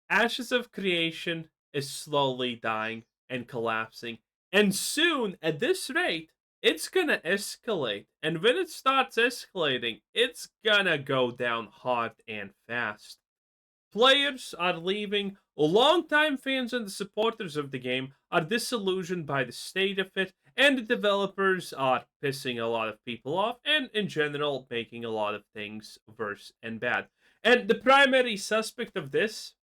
Ashes of Creation is slowly dying and collapsing. And soon, at this rate, it's gonna escalate. And when it starts escalating, it's gonna go down hard and fast. Players are leaving. Longtime fans and the supporters of the game are disillusioned by the state of it, and the developers are pissing a lot of people off, and in general, making a lot of things worse and bad. And the primary suspect of this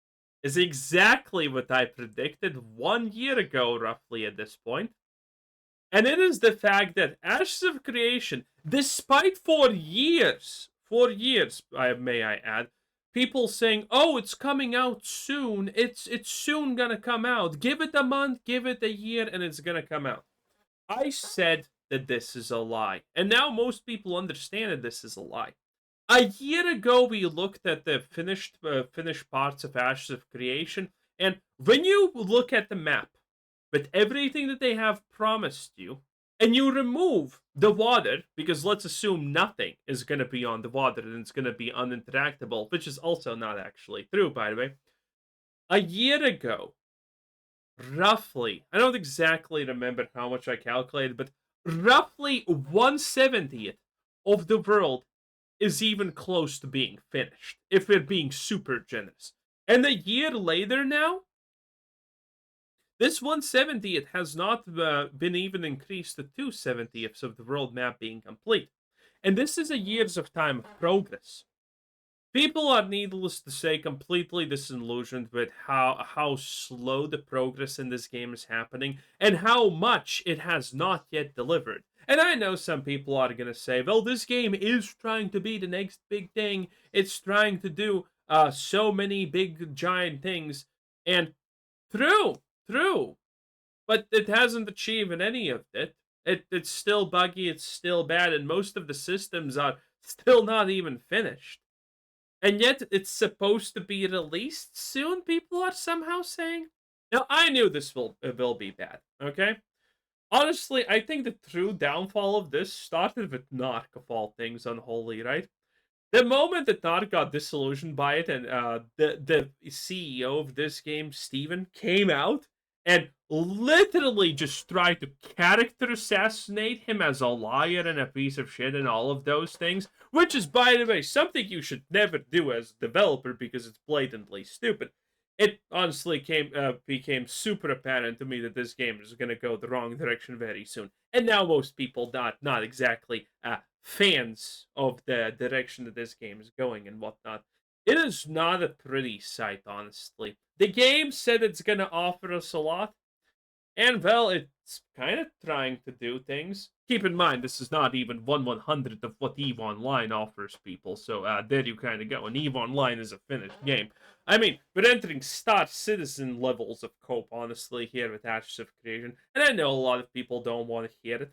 is exactly what I predicted 1 year ago, roughly at this point. And it is the fact that Ashes of Creation, despite for years, may I add, people saying, "Oh, it's coming out soon. It's soon gonna come out. Give it a month, give it a year, and it's gonna come out." I said that this is a lie, and now most people understand that this is a lie. A year ago, we looked at the finished parts of Ashes of Creation, and when you look at the map with everything that they have promised you, and you remove the water, because let's assume nothing is going to be on the water and it's going to be uninteractable, which is also not actually true, by the way. A year ago, roughly, I don't exactly remember how much I calculated, but roughly 1/70th of the world is even close to being finished, if we're being super generous. And a year later now, this 1/70th has not been even increased to 2/70ths of the world map being complete. And this is a years of time of progress. People are, needless to say, completely disillusioned with how slow the progress in this game is happening and how much it has not yet delivered. And I know some people are going to say, well, this game is trying to be the next big thing. It's trying to do so many big, giant things. And true, true. But it hasn't achieved any of it. It's still buggy, it's still bad, and most of the systems are still not even finished. And yet it's supposed to be released soon, people are somehow saying. Now, I knew this will be bad, okay? Honestly, I think the true downfall of this started with Narc, of all things, unholy, right? The moment that Narc got disillusioned by it, and the CEO of this game, Steven, came out and literally just tried to character assassinate him as a liar and a piece of shit and all of those things, which is, by the way, something you should never do as a developer because it's blatantly stupid. It honestly became super apparent to me that this game is going to go the wrong direction very soon, and now most people not exactly fans of the direction that this game is going and whatnot. It is not a pretty sight, honestly. The game said it's going to offer us a lot, and well, it's kind of trying to do things. Keep in mind, this is not even 1/100th of what EVE Online offers people, so there you kind of go. And EVE Online is a finished game. I mean, we're entering Star Citizen levels of cope, honestly, here with Ashes of Creation, and I know a lot of people don't want to hear it,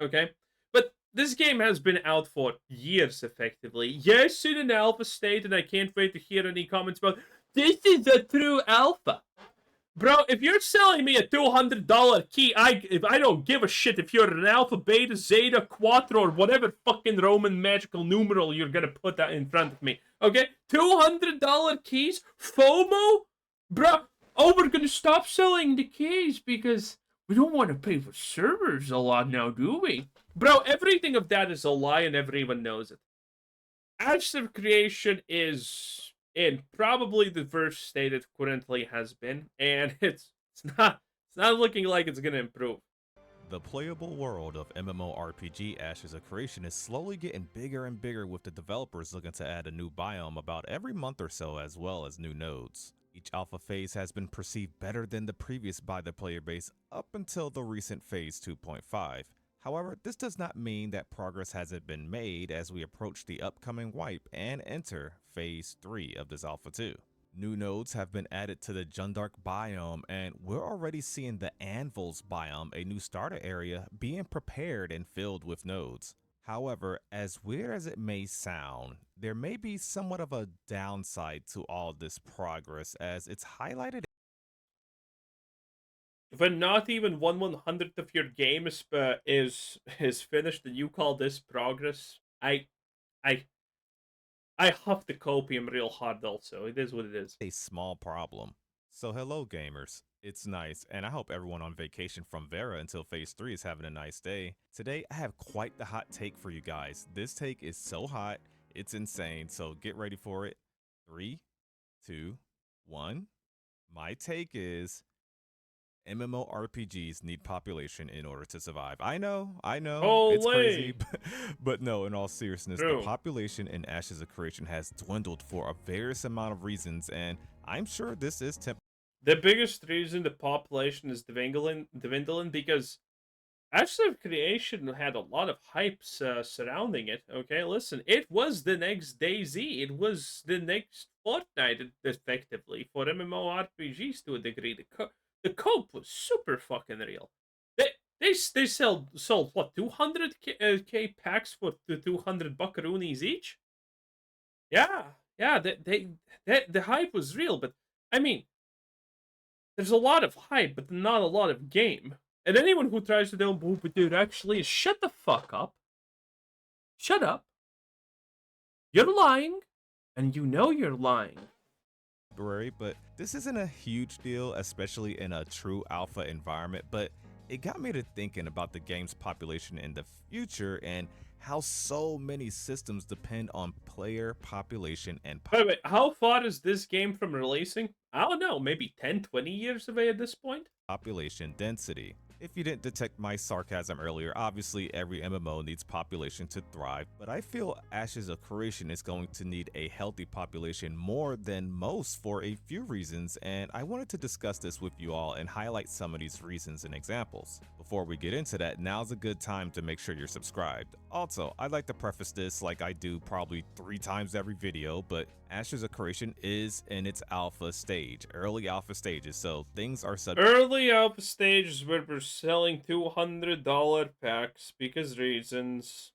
okay? But this game has been out for years, effectively. Yes, in an alpha state, and I can't wait to hear any comments about this is a true alpha. Bro, if you're selling me a $200 key, if I don't give a shit if you're an alpha, beta, zeta, quattro, or whatever fucking Roman magical numeral you're gonna put that in front of me. Okay? $200 keys? FOMO? Bro, oh, we're gonna stop selling the keys because we don't want to pay for servers a lot now, do we? Bro, everything of that is a lie and everyone knows it. Adjective creation is in probably the worst state it currently has been, and it's not looking like it's gonna improve. The playable world of MMORPG Ashes of Creation is slowly getting bigger and bigger, with the developers looking to add a new biome about every month or so, as well as new nodes. Each alpha phase has been perceived better than the previous by the player base up until the recent Phase 2.5. However, this does not mean that progress hasn't been made as we approach the upcoming wipe and enter Phase 3 of this Alpha 2. New nodes have been added to the Jundark biome, and we're already seeing the Anvils biome, a new starter area, being prepared and filled with nodes. However, as weird as it may sound, there may be somewhat of a downside to all this progress, as it's highlighted. When not even 1/100th of your game is finished, and you call this progress, I I huff the copium real hard also. It is what it is. A small problem. So hello gamers. It's nice, and I hope everyone on vacation from Vera until phase 3 is having a nice day. Today I have quite the hot take for you guys. This take is so hot, it's insane, so get ready for it. 3, 2, 1. My take is MMORPGs need population in order to survive. I know, it's crazy, Holy! but no, in all seriousness, True. the population in Ashes of Creation has dwindled for a various amount of reasons, and I'm sure this is The biggest reason the population is dwindling because Ashes of Creation had a lot of hypes surrounding it. Okay, listen, it was the next DayZ. It was the next Fortnite, effectively, for MMORPGs to a degree. The cope was super fucking real. They sold what 200k packs for the 200 buckaroonies each. Yeah, yeah. The hype was real, but I mean, there's a lot of hype, but not a lot of game. And anyone who tries to tell me, but dude, actually, shut the fuck up. Shut up. You're lying, and you know you're lying. February, but this isn't a huge deal, especially in a true alpha environment, but it got me to thinking about the game's population in the future and how so many systems depend on player population and Wait, how far is this game from releasing? I don't know, maybe 10, 20 years away at this point? population density. If you didn't detect my sarcasm earlier, obviously every MMO needs population to thrive, but I feel Ashes of Creation is going to need a healthy population more than most for a few reasons, and I wanted to discuss this with you all and highlight some of these reasons and examples. Before we get into that, now's a good time to make sure you're subscribed. Also, I'd like to preface this like I do probably 3 times every video, but Ashes of Creation is in its alpha stage, early alpha stages, so things are subject Early alpha stages where we're selling $200 packs because reasons.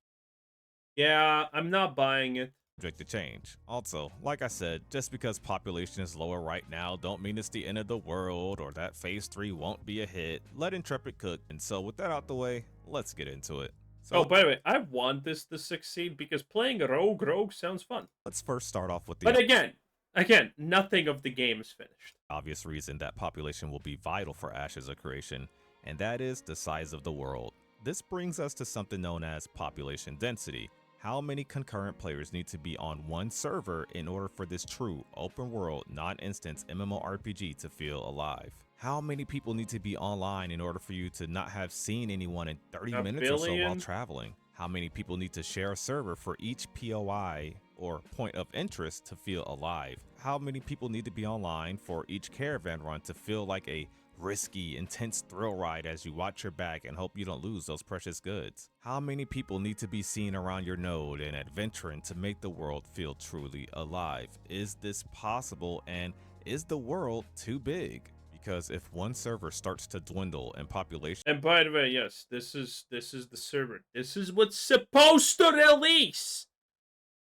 Yeah, I'm not buying it. to change. Also, like I said, just because population is lower right now don't mean it's the end of the world or that phase 3 won't be a hit. Let Intrepid cook. And so with that out the way, let's get into it. So Oh, by the way, I want this to succeed because playing a rogue sounds fun. let's first start off with the But again, nothing of the game is finished. obvious reason that population will be vital for Ashes of Creation, and that is the size of the world. This brings us to something known as population density. How many concurrent players need to be on one server in order for this true open world, non-instance MMORPG to feel alive? How many people need to be online in order for you to not have seen anyone in 30 A minutes or so while billion? traveling? How many people need to share a server for each POI or point of interest to feel alive? How many people need to be online for each caravan run to feel like a risky, intense thrill ride as you watch your back and hope you don't lose those precious goods? How many people need to be seen around your node and adventuring to make the world feel truly alive? Is this possible, and is the world too big? Because if one server starts to dwindle in population, And by the way, yes, this is the server. This is what's supposed to release.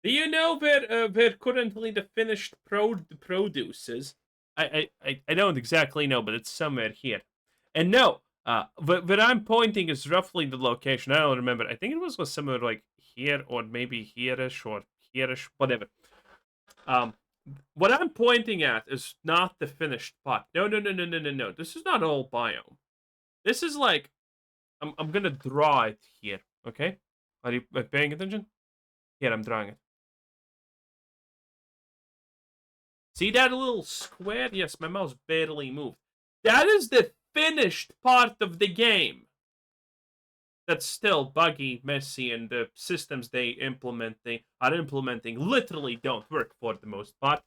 Do you know where currently the finished produce is? I don't exactly know, but it's somewhere here. And no, but I'm pointing is roughly the location. I don't remember. I think it was somewhere like here or maybe here-ish or here-ish, whatever. Um, what I'm pointing at is not the finished pot. No. This is not all biome. This is like I'm gonna draw it here. Okay, are you paying attention? Here, I'm drawing it. See that little square? Yes, my mouse barely moved. That is the finished part of the game. That's still buggy, messy, and the systems they are implementing literally don't work for the most part.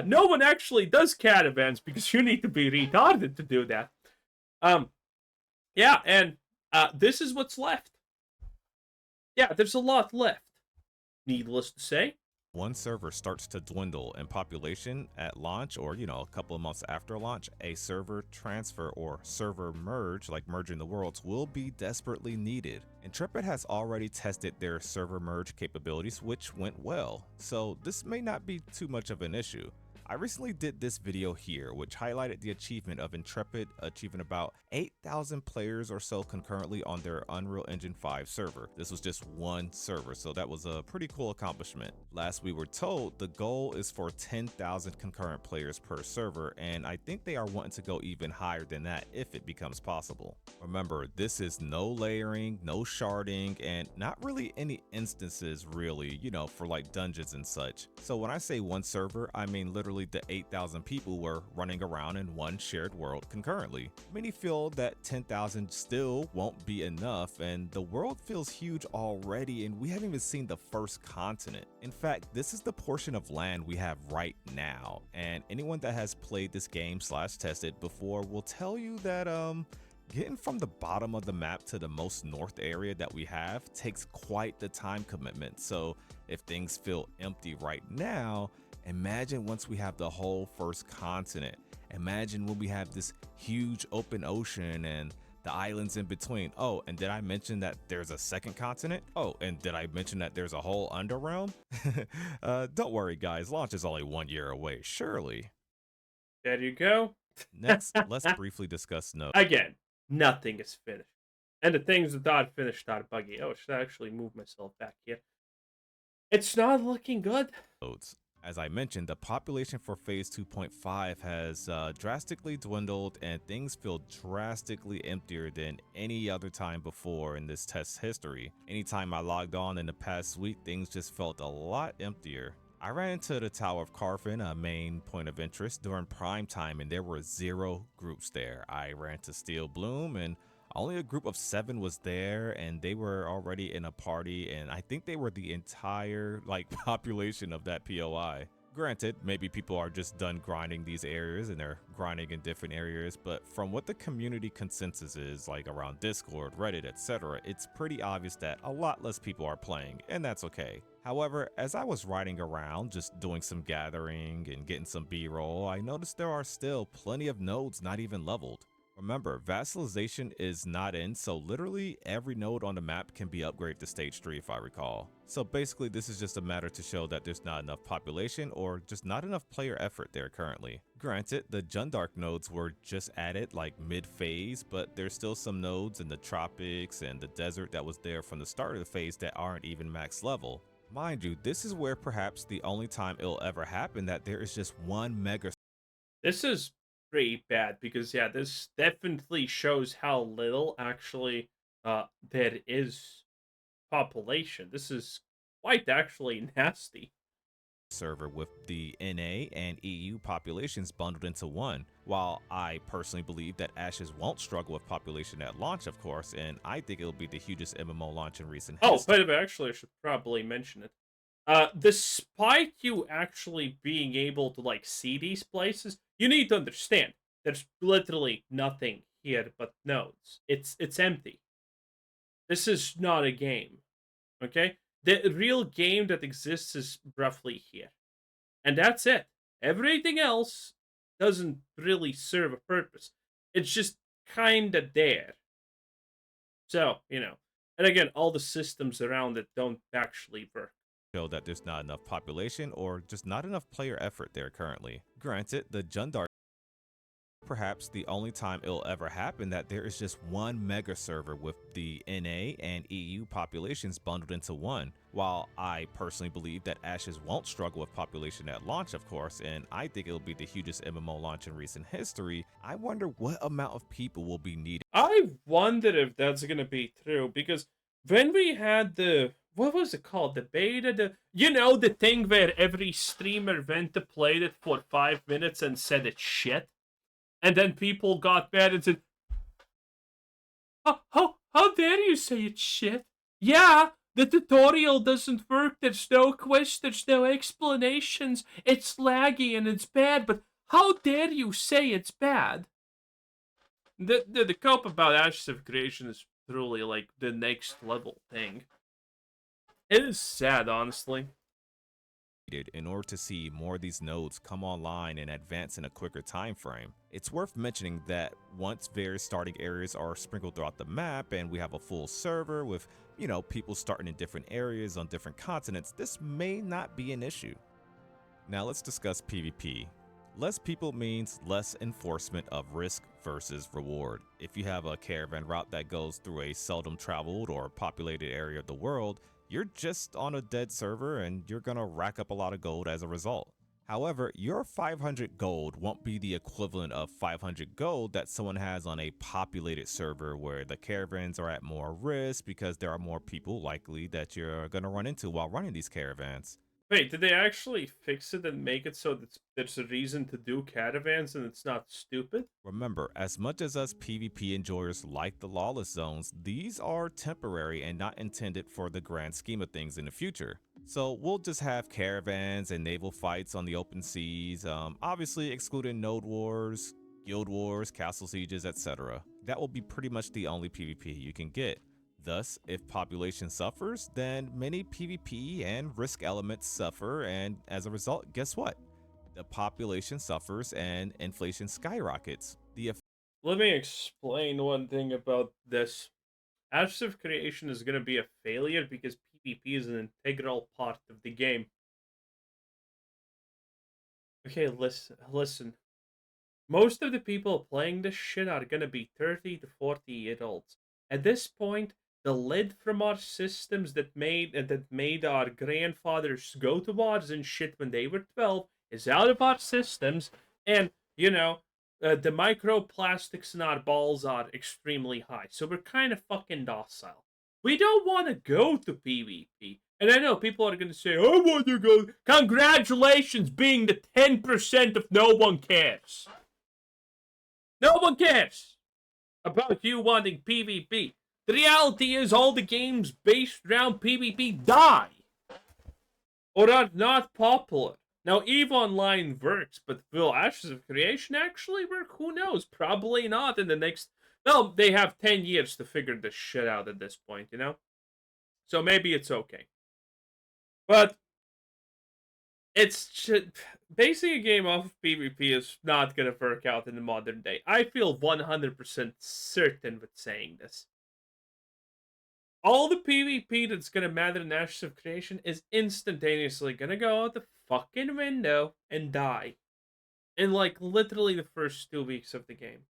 No one actually does caravans because you need to be retarded to do that. Yeah, and this is what's left. Yeah, there's a lot left. Needless to say. one server starts to dwindle in population at launch or, a couple of months after launch, a server transfer or server merge, like merging the worlds, will be desperately needed. Intrepid has already tested their server merge capabilities, which went well, so this may not be too much of an issue. I recently did this video here, which highlighted the achievement of Intrepid achieving about 8,000 players or so concurrently on their Unreal Engine 5 server. This was just one server, so that was a pretty cool accomplishment. Last we were told, the goal is for 10,000 concurrent players per server, and I think they are wanting to go even higher than that if it becomes possible. Remember, this is no layering, no sharding, and not really any instances really, for like dungeons and such. So when I say one server, I mean literally the 8,000 people were running around in one shared world concurrently. Many feel that 10,000 still won't be enough, and the world feels huge already, and we haven't even seen the first continent. In fact, this is the portion of land we have right now, and anyone that has played this game / tested before will tell you that getting from the bottom of the map to the most north area that we have takes quite the time commitment. So if things feel empty right now, imagine once we have the whole first continent. Imagine when we have this huge open ocean and the islands in between. Oh, and did I mention that there's a second continent? Oh, and did I mention that there's a whole underrealm? Don't worry guys, launch is only 1 year away, surely. There you go. Next, let's briefly discuss nodes. Again, nothing is finished. And the things that are finished are buggy. Oh, should I actually move myself back here? It's not looking good. As I mentioned, the population for phase 2.5 has drastically dwindled, and things feel drastically emptier than any other time before in this test history. Anytime I logged on in the past week, things just felt a lot emptier. I ran into the Tower of Carfin, a main point of interest, during prime time, and there were 0 groups there. I ran to Steel Bloom, and only a group of 7 was there, and they were already in a party, and I think they were the entire population of that POI. Granted, maybe people are just done grinding these areas and they're grinding in different areas, but from what the community consensus is, like around Discord, Reddit, etc., it's pretty obvious that a lot less people are playing, and that's okay. However, as I was riding around, just doing some gathering and getting some B-roll, I noticed there are still plenty of nodes not even leveled. Remember, vassalization is not in, so literally every node on the map can be upgraded to stage 3 if I recall. So basically this is just a matter to show that there's not enough population or just not enough player effort there currently. Granted, the Jundark nodes were just added mid-phase, but there's still some nodes in the tropics and the desert that was there from the start of the phase that aren't even max level. Mind you, this is where perhaps the only time it'll ever happen that there is just one mega. This is pretty bad because this definitely shows how little actually there is population. This is quite actually nasty. Server with the NA and EU populations bundled into one. While I personally believe that Ashes won't struggle with population at launch, of course, and I think it'll be the hugest MMO launch in recent history. Oh, but actually I should probably mention it. Despite you actually being able to see these places, you need to understand there's literally nothing here but nodes. It's empty. This is not a game. Okay? The real game that exists is roughly here. And that's it. Everything else doesn't really serve a purpose. It's just kinda there. So, and again, all the systems around it don't actually work. Show that there's not enough population or just not enough player effort there currently. Granted, the Jundark perhaps the only time it'll ever happen that there is just one mega server with the NA and EU populations bundled into one. While I personally believe that Ashes won't struggle with population at launch, of course, and I think it'll be the hugest MMO launch in recent history, I wonder what amount of people will be needed. I wonder if that's gonna be true, because when we had what was it called? The beta? The thing where every streamer went to play it for 5 minutes and said it's shit? And then people got mad and said, how dare you say it's shit? Yeah, the tutorial doesn't work, there's no quest, there's no explanations, it's laggy and it's bad, but how dare you say it's bad? The cope about Ashes of Creation is truly the next level thing. It is sad, honestly. In order to see more of these nodes come online and advance in a quicker time frame. It's worth mentioning that once various starting areas are sprinkled throughout the map and we have a full server with, people starting in different areas on different continents, this may not be an issue. Now let's discuss PvP. Less people means less enforcement of risk versus reward. If you have a caravan route that goes through a seldom traveled or populated area of the world, you're just on a dead server and you're gonna rack up a lot of gold as a result. However, your 500 gold won't be the equivalent of 500 gold that someone has on a populated server where the caravans are at more risk because there are more people likely that you're gonna run into while running these caravans. Wait, did they actually fix it and make it so that there's a reason to do caravans and it's not stupid? Remember, as much as us PvP enjoyers like the lawless zones, these are temporary and not intended for the grand scheme of things in the future. So we'll just have caravans and naval fights on the open seas, obviously excluding node wars, guild wars, castle sieges, etc. That will be pretty much the only PvP you can get. Thus, if population suffers, then many PvP and risk elements suffer, and as a result, guess what? The population suffers and inflation skyrockets. Let me explain one thing about this. Ashes of Creation is going to be a failure because PvP is an integral part of the game. Okay, listen. Most of the people playing this shit are going to be 30 to 40-year-olds. At this point, the lead from our systems that made our grandfathers go to wars and shit when they were 12 is out of our systems, and the microplastics in our balls are extremely high, so we're kind of fucking docile. We don't want to go to PvP. And I know people are going to say, I want to go. Congratulations, being the 10% of no one cares. No one cares about you wanting PvP. The reality is all the games based around PvP die. Or are not popular. Now, EVE Online works, but will Ashes of Creation actually work? Who knows? Probably not in the next... Well, they have 10 years to figure this shit out at this point, So maybe it's okay. But it's just... Basing a game off of PvP is not going to work out in the modern day. I feel 100% certain with saying this. All the PvP that's going to matter in Ashes of Creation is instantaneously going to go out the fucking window and die. In, like, literally the first 2 weeks of the game.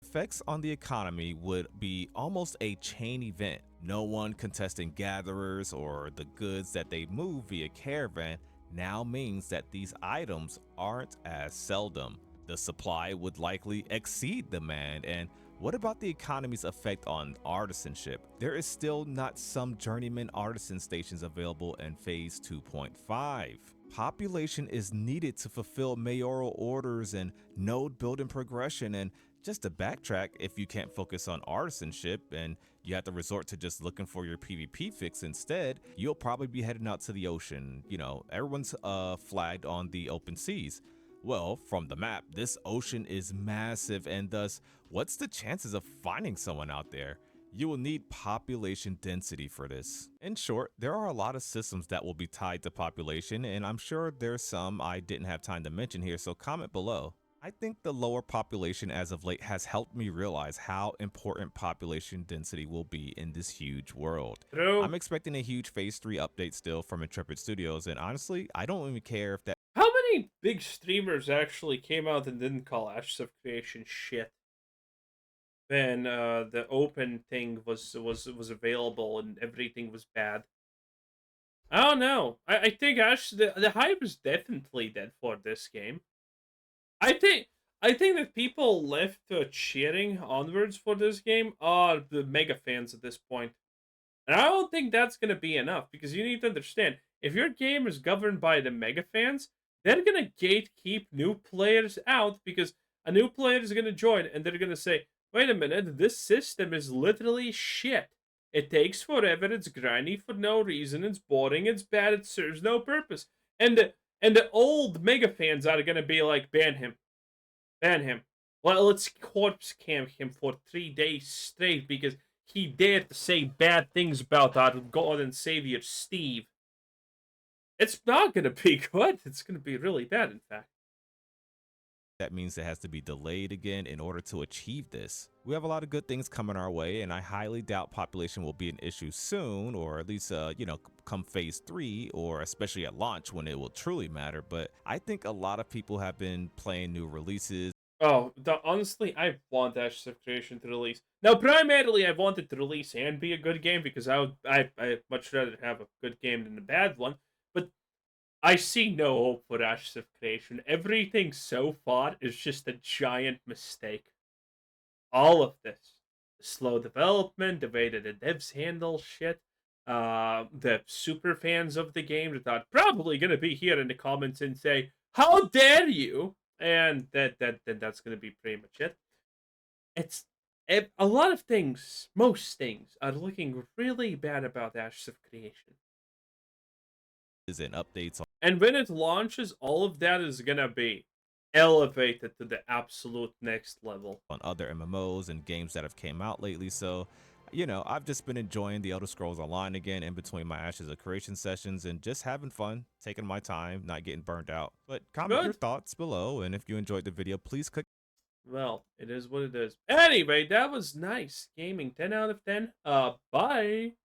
Effects on the economy would be almost a chain event. No one contesting gatherers or the goods that they move via caravan now means that these items aren't as seldom. The supply would likely exceed demand. And what about the economy's effect on artisanship? There is still not some journeyman artisan stations available in phase 2.5. Population is needed to fulfill mayoral orders and node building progression. And just to backtrack, if you can't focus on artisanship and you have to resort to just looking for your PvP fix instead, you'll probably be heading out to the ocean. Everyone's flagged on the open seas. Well, from the map, this ocean is massive, and thus, what's the chances of finding someone out there? You will need population density for this. In short, there are a lot of systems that will be tied to population, and I'm sure there's some I didn't have time to mention here, so comment below. I think the lower population as of late has helped me realize how important population density will be in this huge world. True. I'm expecting a huge phase 3 update still from Intrepid Studios, and honestly, I don't even care if that... How many big streamers actually came out and didn't call Ashes of Creation shit when the open thing was available and everything was bad? I don't know. I think the hype is definitely dead for this game. I think that people left cheering onwards for this game are the mega fans at this point. And I don't think that's going to be enough, because you need to understand, if your game is governed by the mega fans, they're going to gatekeep new players out, because a new player is going to join and they're going to say, wait a minute, this system is literally shit. It takes forever, it's grindy for no reason, it's boring, it's bad, it serves no purpose. And the old mega fans are going to be like, ban him. Ban him. Well, let's corpse camp him for 3 days straight because he dared to say bad things about our God and Savior, Steve. It's not going to be good. It's going to be really bad, in fact. That means it has to be delayed again in order to achieve this. We have a lot of good things coming our way, and I highly doubt population will be an issue soon, or at least, come phase 3, or especially at launch when it will truly matter. But I think a lot of people have been playing new releases. Oh, honestly, I want Ashes of Creation to release. Now, primarily, I want it to release and be a good game because I much rather have a good game than a bad one. But I see no hope for Ashes of Creation. Everything so far is just a giant mistake. All of this, the slow development, the way that the devs handle shit, the super fans of the game that are probably gonna be here in the comments and say, "How dare you!" And that's gonna be pretty much it. It's a lot of things, most things, are looking really bad about Ashes of Creation. And updates And when it launches, all of that is gonna be elevated to the absolute next level. on other MMOs and games that have came out lately. So, I've just been enjoying the Elder Scrolls Online again in between my Ashes of Creation sessions and just having fun, taking my time, not getting burned out. But comment your Good. thoughts below, and if you enjoyed the video, please click Well, it is what it is. Anyway, that was nice gaming. 10 out of 10. Bye.